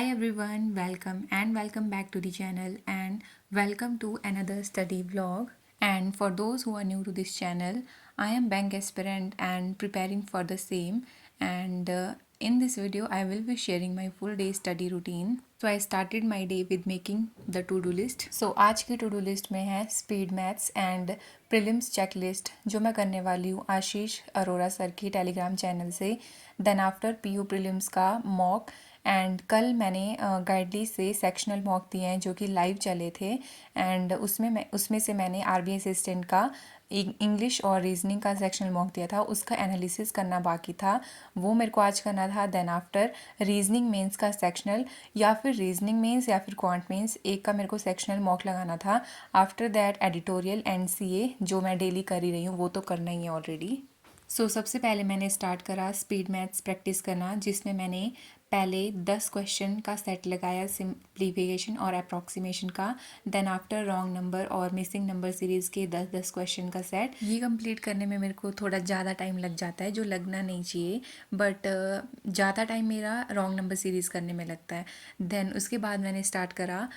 Hi everyone, welcome back to the channel and welcome to another study vlog. And for those who are new to this channel, I am bank aspirant and preparing for the same. And in this video, I will be sharing my full day study routine. So I started my day with making the to-do list. So आज की to-do list में है speed maths and prelims checklist जो मैं करने वाली हूँ आशीष Arora sir की टेलीग्राम चैनल से. देन आफ्टर पीयू प्रीलिम्स का मॉक एंड कल मैंने गाइडली से सेक्शनल मॉक दिए हैं जो कि लाइव चले थे. एंड उसमें से मैंने आरबीआई असिस्टेंट का इंग्लिश और रीजनिंग का सेक्शनल मॉक दिया था, उसका एनालिसिस करना बाकी था, वो मेरे को आज करना था. देन आफ्टर रीजनिंग मेंस का सेक्शनल या फिर रीजनिंग मेंस या फिर क्वांट मेंस एक का मेरे को सेक्शनल मॉक लगाना था. After that editorial and CA जो मैं डेली कर ही रही हूँ वो तो करना ही है ऑलरेडी. सबसे पहले मैंने स्टार्ट करा स्पीड मैथ्स प्रैक्टिस करना, जिसमें मैंने पहले 10 क्वेश्चन का सेट लगाया सिंप्लीफिकेशन और अप्रॉक्सीमेशन का. देन आफ्टर रॉन्ग नंबर और मिसिंग नंबर सीरीज़ के 10-10 क्वेश्चन का सेट. ये कंप्लीट करने में मेरे को थोड़ा ज़्यादा टाइम लग जाता है जो लगना नहीं चाहिए, बट ज़्यादा टाइम मेरा रॉन्ग नंबर सीरीज़ करने में लगता है. देन उसके बाद मैंने स्टार्ट करा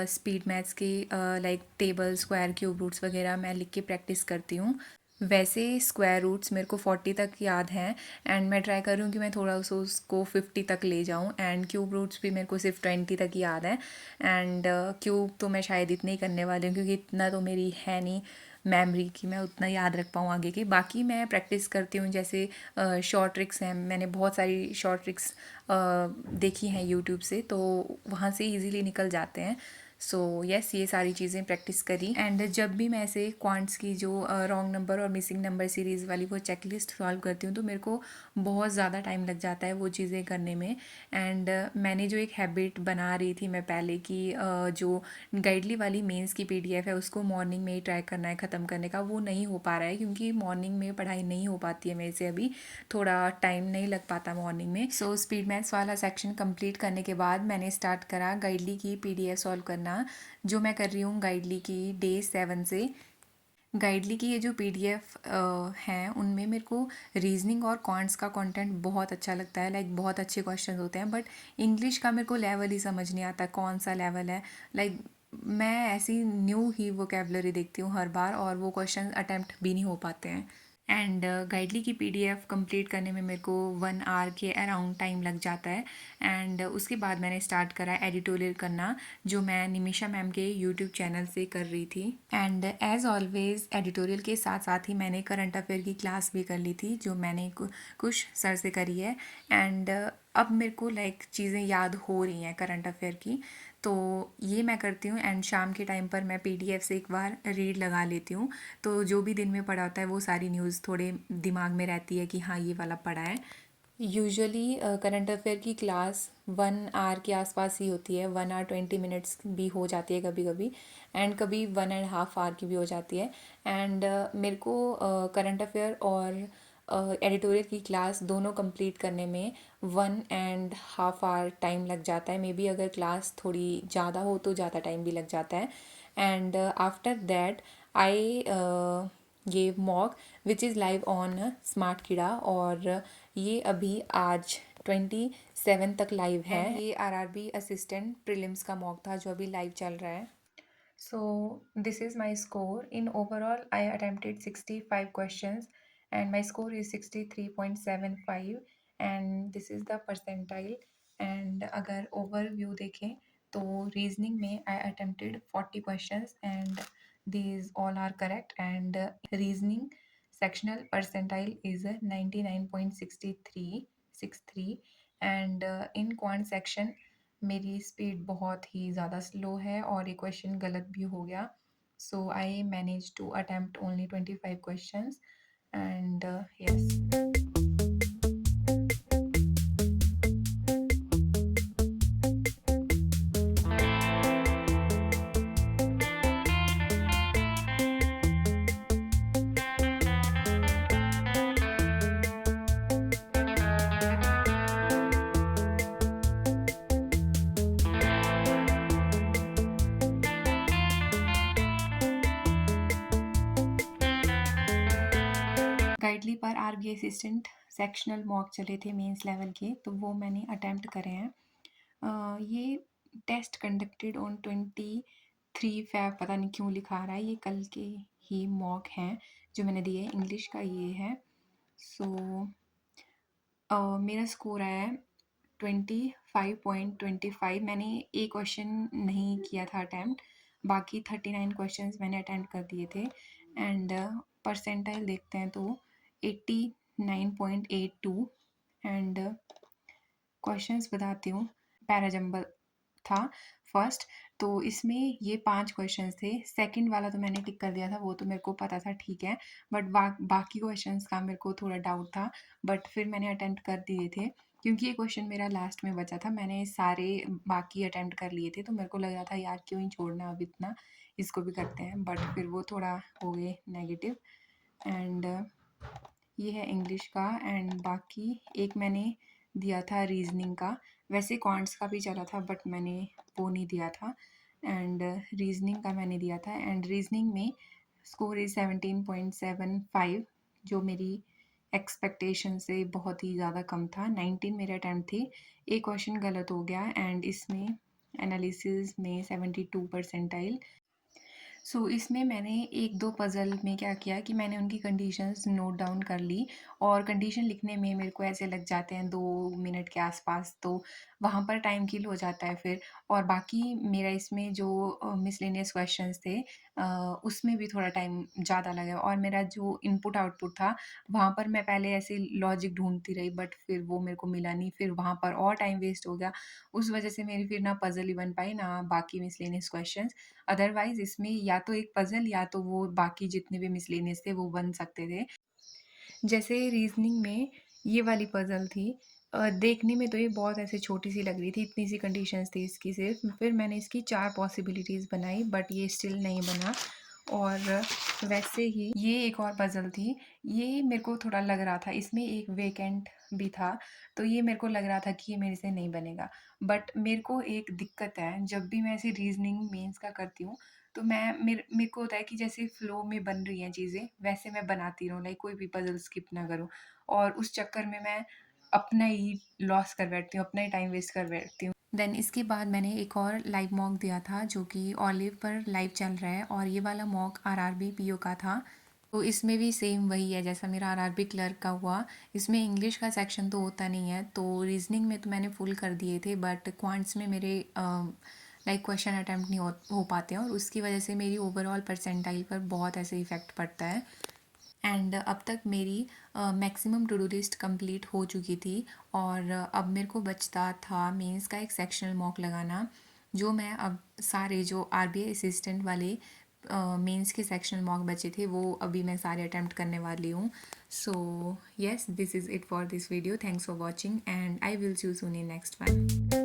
स्पीड मैथ्स के like table square cube roots वगैरह मैं लिख के प्रैक्टिस करती हूँ. वैसे स्क्वायर रूट्स मेरे को 40 तक याद हैं एंड मैं ट्राई कर रही हूँ कि मैं थोड़ा उसको 50 तक ले जाऊँ. एंड क्यूब रूट्स भी मेरे को सिर्फ 20 तक याद है. एंड क्यूब तो मैं शायद इतने ही करने वाली हूँ क्योंकि इतना तो मेरी है नहीं मेमोरी की मैं उतना याद रख पाऊँ आगे की. बाकी मैं प्रैक्टिस करती हूँ, जैसे शॉर्ट ट्रिक्स हैं, मैंने बहुत सारी शॉर्ट ट्रिक्स देखी हैं यूट्यूब से, तो वहाँ से इजीली निकल जाते हैं. यस, ये सारी चीज़ें प्रैक्टिस करी. एंड जब भी मैं ऐसे क्वांट्स की जो रॉन्ग नंबर और मिसिंग नंबर सीरीज़ वाली वो चेकलिस्ट सॉल्व करती हूँ तो मेरे को बहुत ज़्यादा टाइम लग जाता है वो चीज़ें करने में. एंड मैंने जो एक हैबिट बना रही थी मैं पहले की जो गाइडली वाली मेंस की पीडीएफ है उसको मॉर्निंग में ही ट्राई करना है ख़त्म करने का, वो नहीं हो पा रहा है क्योंकि मॉर्निंग में पढ़ाई नहीं हो पाती है मेरे से, अभी थोड़ा टाइम नहीं लग पाता मॉर्निंग में. स्पीड मैथ्स वाला सेक्शन कंप्लीट करने के बाद मैंने स्टार्ट करा गाइडली की पीडीएफ सॉल्व करना, जो मैं कर रही हूँ गाइडली की डे 7 से. गाइडली की ये जो पीडीएफ हैं उनमें मेरे को रीजनिंग और क्वांट्स का कंटेंट बहुत अच्छा लगता है, लाइक बहुत अच्छे क्वेश्चन होते हैं. बट इंग्लिश का मेरे को लेवल ही समझ नहीं आता कौन सा लेवल है. लाइक मैं ऐसी न्यू ही वोकेबलरी देखती हूँ हर बार और वो क्वेश्चन अटैम्प्ट भी नहीं हो पाते हैं. एंड गाइडली की पीडीएफ कंप्लीट करने में मेरे को 1 आवर के अराउंड टाइम लग जाता है. एंड उसके बाद मैंने स्टार्ट करा एडिटोरियल करना जो मैं निमिषा मैम के यूट्यूब चैनल से कर रही थी. एंड एज़ ऑलवेज एडिटोरियल के साथ साथ ही मैंने करंट अफेयर की क्लास भी कर ली थी जो मैंने कुछ सर से करी है. एंड अब मेरे को लाइक चीज़ें याद हो रही हैं करंट अफेयर की, तो ये मैं करती हूँ. एंड शाम के टाइम पर मैं पीडीएफ से एक बार रीड लगा लेती हूँ, तो जो भी दिन में पढ़ा होता है वो सारी न्यूज़ थोड़े दिमाग में रहती है कि हाँ ये वाला पढ़ा है. यूजुअली करंट अफेयर की क्लास 1 आवर के आसपास ही होती है, 1 आवर 20 मिनट्स भी हो जाती है कभी कभी, एंड कभी 1.5 आवर की भी हो जाती है. एंड मेरे को करंट अफेयर और एडिटोरियल की क्लास दोनों कंप्लीट करने में 1.5 आवर टाइम लग जाता है. मे बी अगर क्लास थोड़ी ज़्यादा हो तो ज़्यादा टाइम भी लग जाता है. एंड आफ्टर दैट आई ये mock which is live on smart कीड़ा, और ये अभी आज 27 तक लाइव है. ये आरआरबी असिस्टेंट प्रीलिम्स का मॉक था जो अभी लाइव चल रहा है. This is my score. In overall, I attempted 65 questions and my score is 63.75, and this is the percentile. And अगर overview देखें तो reasoning में I attempted 40 questions and these all are correct, and reasoning sectional percentile is 99.63, and in quant section मेरी speed बहुत ही ज़्यादा slow है और ये क्वेश्चन गलत भी हो गया. I manage to attempt only 25 questions and yes. Guidely पर आरबीआई असिस्टेंट सेक्शनल मॉक चले थे मेंस लेवल के, तो वो मैंने अटेम्प्ट करे हैं. ये टेस्ट कंडक्टेड ऑन 23 Feb, पता नहीं क्यों लिखा रहा है, ये कल के ही मॉक हैं जो मैंने दिए हैं। इंग्लिश का ये है। सो मेरा स्कोर आया है 25.25। मैंने एक क्वेश्चन नहीं किया था अटैम्प्ट, बाकी 39 क्वेश्चंस मैंने अटेम्प्ट कर दिए थे। एंड परसेंटाइल देखते हैं तो 89.82। एंड क्वेश्चंस बताती हूँ। पैराजंबल था फर्स्ट, तो इसमें ये 5 क्वेश्चंस थे। सेकंड वाला तो मैंने टिक कर दिया था, वो तो मेरे को पता था, ठीक है। बट बाकी क्वेश्चंस का मेरे को थोड़ा डाउट था, बट फिर मैंने अटेम्प्ट कर दिए थे क्योंकि ये क्वेश्चन मेरा लास्ट में बचा था। मैंने सारे बाकी अटेम्प्ट कर लिए थे, तो मेरे को लग रहा था यार क्यों ही छोड़ना अब इतना, इसको भी करते हैं। बट फिर वो थोड़ा हो गए नेगेटिव। एंड ये है इंग्लिश का। एंड बाकी एक मैंने दिया था रीजनिंग का। वैसे क्वांट्स का भी चला था बट मैंने वो नहीं दिया था। एंड रीजनिंग का मैंने दिया था। एंड रीजनिंग में स्कोर इज़ 17.75, जो मेरी एक्सपेक्टेशन से बहुत ही ज़्यादा कम था। 19 मेरे अटैम्प्ट थे, एक क्वेश्चन गलत हो गया। एंड इसमें एनालिसिस में 72 परसेंटाइल। सो इसमें मैंने 1-2 पज़ल में क्या किया कि मैंने उनकी कंडीशंस नोट डाउन कर ली, और कंडीशन लिखने में मेरे को ऐसे लग जाते हैं 2 मिनट के आसपास, तो वहाँ पर टाइम किल हो जाता है फिर। और बाकी मेरा इसमें जो मिसलेनियस क्वेश्चंस थे, उसमें भी थोड़ा टाइम ज़्यादा लगा। और मेरा जो इनपुट आउटपुट था, वहाँ पर मैं पहले ऐसे लॉजिक ढूँढती रही बट फिर वो मेरे को मिला नहीं, फिर वहाँ पर और टाइम वेस्ट हो गया। उस वजह से मेरी फिर ना पज़ल ही बन पाई, ना बाकी मिसलेनियस क्वेश्चंस। अदरवाइज़ इसमें या तो एक पज़ल या तो वो बाकी जितने भी मिसलेनियस थे वो बन सकते थे। जैसे रीज़निंग में ये वाली पज़ल थी, देखने में तो ये बहुत ऐसे छोटी-सी लग रही थी, इतनी सी कंडीशंस थी इसकी सिर्फ़। फिर मैंने इसकी 4 पॉसिबिलिटीज़ बनाई बट ये स्टिल नहीं बना। और वैसे ही ये एक और पज़ल थी, ये मेरे को थोड़ा लग रहा था, इसमें एक वेकेंट भी था, तो ये मेरे को लग रहा था कि ये मेरे से नहीं बनेगा। बट मेरे को एक दिक्कत है, जब भी मैं ऐसे रीज़निंग मेंस का करती हूँ, तो मेरे को होता है कि जैसे फ्लो में बन रही हैं चीज़ें, वैसे मैं बनाती रहूँ, लाइक कोई भी पज़ल स्किप ना करूँ। और उस चक्कर में मैं अपना ही लॉस कर बैठती हूँ, अपना ही टाइम वेस्ट कर बैठती हूँ। देन इसके बाद मैंने एक और लाइव मॉक दिया था जो कि ओलिव पर लाइव चल रहा है, और ये वाला मॉक आरआरबी पीओ का था। तो इसमें भी सेम वही है जैसा मेरा आरआरबी क्लर्क का हुआ। इसमें इंग्लिश का सेक्शन तो होता नहीं है, तो रीजनिंग में तो मैंने फुल कर दिए थे, बट क्वांट्स में मेरे लाइक क्वेश्चन अटैम्प्ट नहीं हो पाते हैं, और उसकी वजह से मेरी ओवरऑल परसेंटाइल पर बहुत ऐसे इफ़ेक्ट पड़ता है। एंड अब तक मेरी maximum to do list complete हो चुकी थी, और अब मेरे को बचता था मेंस का एक सेक्शनल मॉक लगाना, जो मैं अब सारे जो आरबीआई असिस्टेंट वाले मेंस के सेक्शनल मॉक बचे थे वो अभी मैं सारे अटैम्प्ट करने वाली हूँ। So yes, this is it for this video. Thanks for watching and I will see you soon in next one.